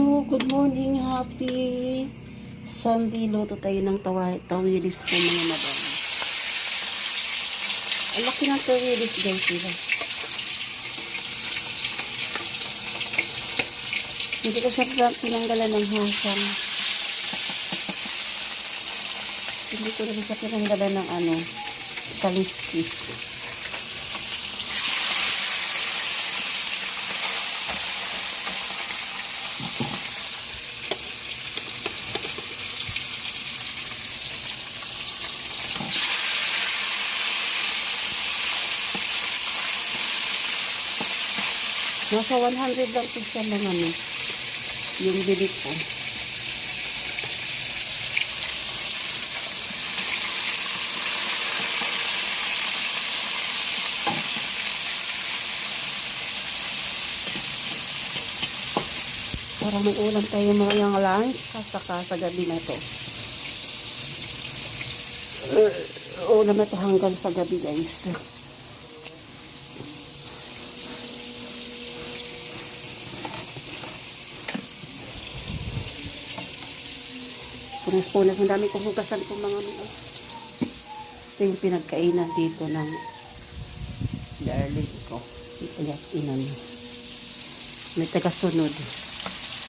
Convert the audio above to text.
Hello, good morning, happy Sunday. Luto tayo ng tawilis po mga madam. Ang laki ng tawilis guys, diba? Hindi ko siya pinanggalan ng hasang. Hindi ko rin siya pinanggalan ng kaliskis. Nasa 100 lang po siya ng yung bili ko. Para may ulam tayo mga lunch saka sa gabi na to. Ulam na to hanggang sa gabi guys. Punas-punas, madami kong hugasan itong mga mga. Ito yung pinagkainan dito ng darling ko. Ito yung inan. May tagasunod.